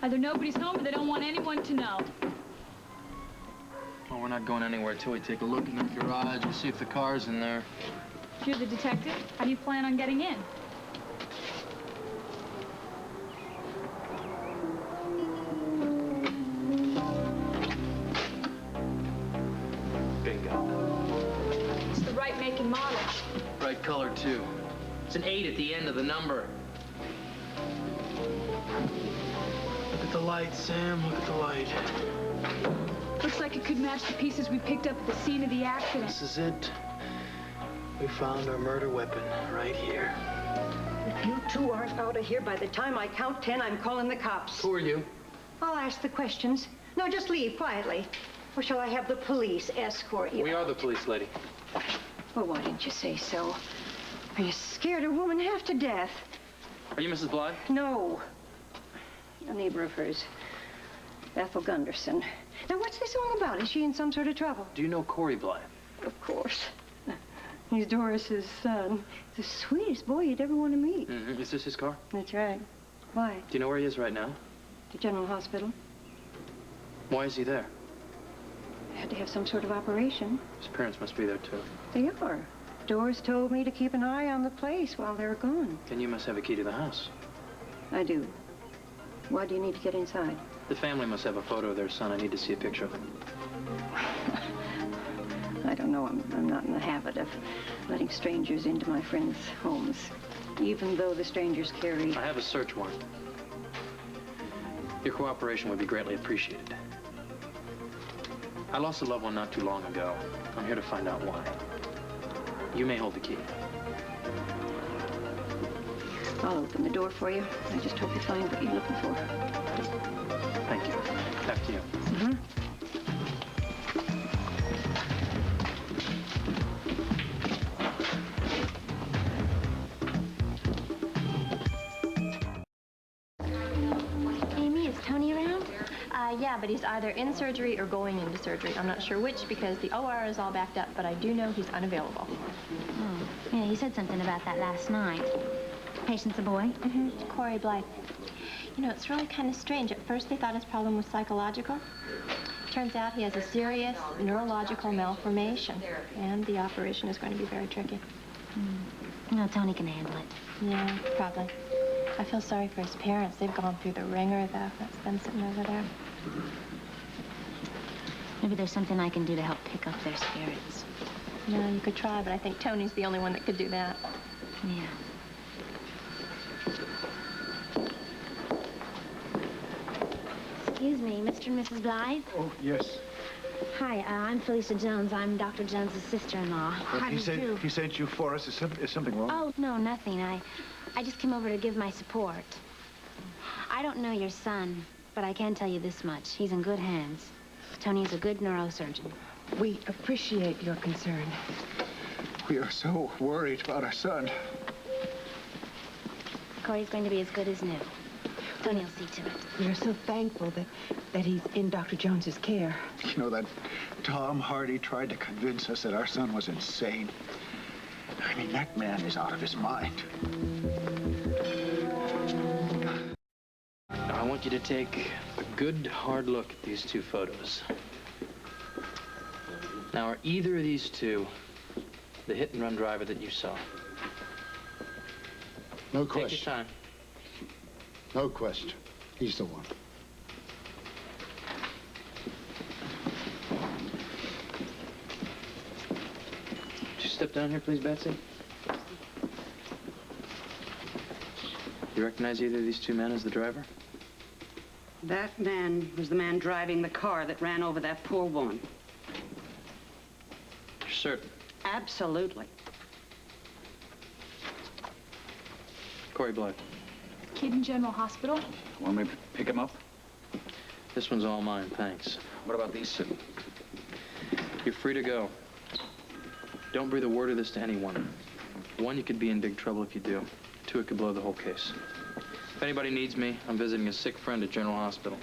Either nobody's home or they don't want anyone to know. Well, we're not going anywhere till we take a look in the garage and see if the car's in there. If you're the detective, how do you plan on getting in? Bingo. It's the right make and model. Right color, too. It's an 8 at the end of the number. Look at the light, Sam. Look at the light. Looks like it could match the pieces we picked up at the scene of the accident. This is it. We found our murder weapon right here. If you two aren't out of here by the time I count 10, I'm calling the cops. Who are you? I'll ask the questions. No, just leave quietly. Or shall I have the police escort you? We are the police, lady. Well, why didn't you say so? Are you scared a woman half to death? Are you Mrs. Blythe? No. A neighbor of hers, Ethel Gunderson. Now, what's this all about? Is she in some sort of trouble? Do you know Corey Blythe? Of course. He's Doris's son. The sweetest boy you'd ever want to meet. Mm-hmm. Is this his car? That's right. Why? Do you know where he is right now? The General Hospital. Why is he there? Had to have some sort of operation. His parents must be there, too. They are. Doris told me to keep an eye on the place while they're gone. Then you must have a key to the house. I do. Why do you need to get inside? The family must have a photo of their son. I need to see a picture of him. I don't know. I'm not in the habit of letting strangers into my friends' homes, even though the strangers carry... I have a search warrant. Your cooperation would be greatly appreciated. I lost a loved one not too long ago. I'm here to find out why. You may hold the key. I'll open the door for you. I just hope you find what you're looking for. Thank you. Back to you. Mm-hmm. Amy, is Tony around? Yeah, but he's either in surgery or going into surgery. I'm not sure which because the OR is all backed up, but I do know he's unavailable. Oh, yeah, you said something about that last night. Patient's a boy? Mm-hmm. Corey Blythe. You know, it's really kind of strange. At first, they thought his problem was psychological. Turns out he has a serious neurological malformation, and the operation is going to be very tricky. No, Tony can handle it. Yeah, probably. I feel sorry for his parents. They've gone through the ringer, though. That's them sitting over there. Maybe there's something I can do to help pick up their spirits. No, you could try, but I think Tony's the only one that could do that. Yeah. Excuse me, Mr. and Mrs. Blythe? Oh, yes. Hi, I'm Felicia Jones. I'm Dr. Jones's sister-in-law. How do you do? He sent you for us. Is something wrong? Oh, no, nothing. I just came over to give my support. I don't know your son, but I can tell you this much. He's in good hands. Tony's a good neurosurgeon. We appreciate your concern. We are so worried about our son. Corey's going to be as good as new. Tony will see to it. We are so thankful that he's in Dr. Jones's care. You know, that Tom Hardy tried to convince us that our son was insane. I mean, that man is out of his mind. Now, I want you to take a good, hard look at these two photos. Now, are either of these two the hit-and-run driver that you saw? No Take your question. time. No question. He's the one. Would you step down here, please, Betsy? You recognize either of these two men as the driver? That man was the man driving the car that ran over that poor woman. You're certain? Absolutely. Corey Blythe. Kid in General Hospital? Want me to pick him up? This one's all mine, thanks. What about these two? You're free to go. Don't breathe a word of this to anyone. One, you could be in big trouble if you do. Two, it could blow the whole case. If anybody needs me, I'm visiting a sick friend at General Hospital.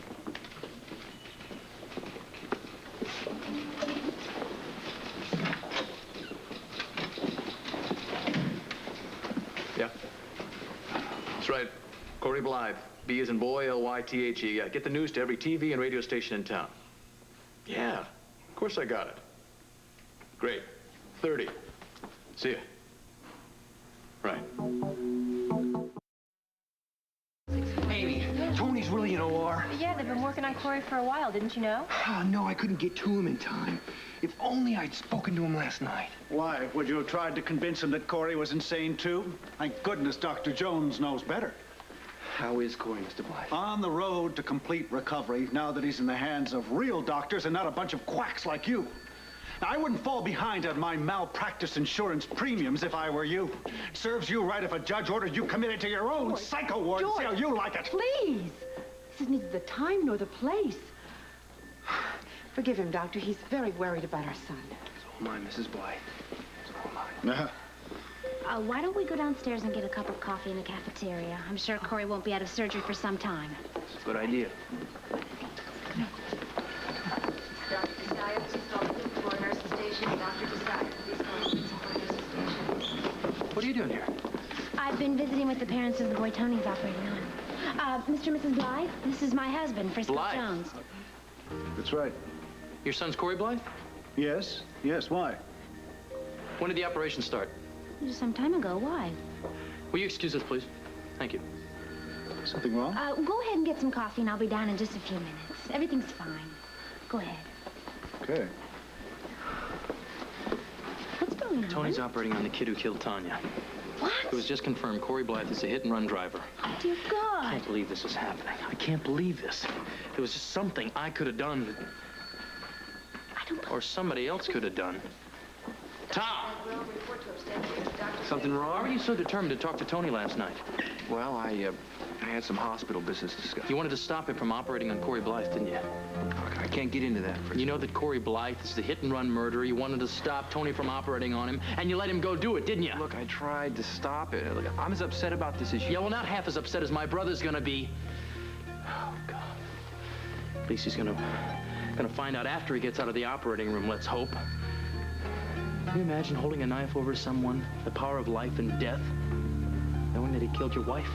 Yeah. That's right. Corey Blythe. B as in boy, L-Y-T-H-E. Get the news to every TV and radio station in town. Yeah, of course I got it. Great. 30. See ya. Right. Amy, Tony's really in OR. Yeah, they've been working on Corey for a while, didn't you know? Oh, no, I couldn't get to him in time. If only I'd spoken to him last night. Why? Would you have tried to convince him that Corey was insane, too? Thank goodness Dr. Jones knows better. How is Corey, Mr. Blythe? On the road to complete recovery, now that he's in the hands of real doctors and not a bunch of quacks like you. Now, I wouldn't fall behind on my malpractice insurance premiums if I were you. It serves you right if a judge ordered you committed to your own psycho ward and see how you like it. Please. This is neither the time nor the place. Forgive him, Doctor. He's very worried about our son. So am I, Mrs. Blythe. So am I. Why don't we go downstairs and get a cup of coffee in the cafeteria? I'm sure Corey won't be out of surgery for some time. It's a good idea. Dr. Desai, please call the floor nurses station. Dr. Desai, please call the floor nurses station. What are you doing here? I've been visiting with the parents of the boy Tony's operating on. Mr. and Mrs. Blythe, this is my husband, Frisco Blythe? Jones. That's right. Your son's Corey Blythe? Yes? Yes, why? When did the operation start? Just some time ago. Why? Will you excuse us, please? Thank you. Something wrong? Go ahead and get some coffee, and I'll be down in just a few minutes. Everything's fine. Go ahead. Okay. What's going on? Tony's operating on the kid who killed Tania. What? It was just confirmed Corey Blythe is a hit-and-run driver. Oh, dear God. I can't believe this is happening. I can't believe this. There was just something I could have done. Or somebody else could have done. Tom! Something Why wrong? were you so determined to talk to Tony last night? Well, I had some hospital business to discuss. You wanted to stop him from operating on Corey Blythe, didn't you? Look, I can't get into that. You know that Corey Blythe is the hit-and-run murderer. You wanted to stop Tony from operating on him, and you let him go do it, didn't you? Look, I tried to stop it. Look, I'm as upset about this as you. Yeah, well, not half as upset as my brother's gonna be. Oh, God. At least he's gonna find out after he gets out of the operating room, let's hope. Can you imagine holding a knife over someone, the power of life and death, knowing that he killed your wife?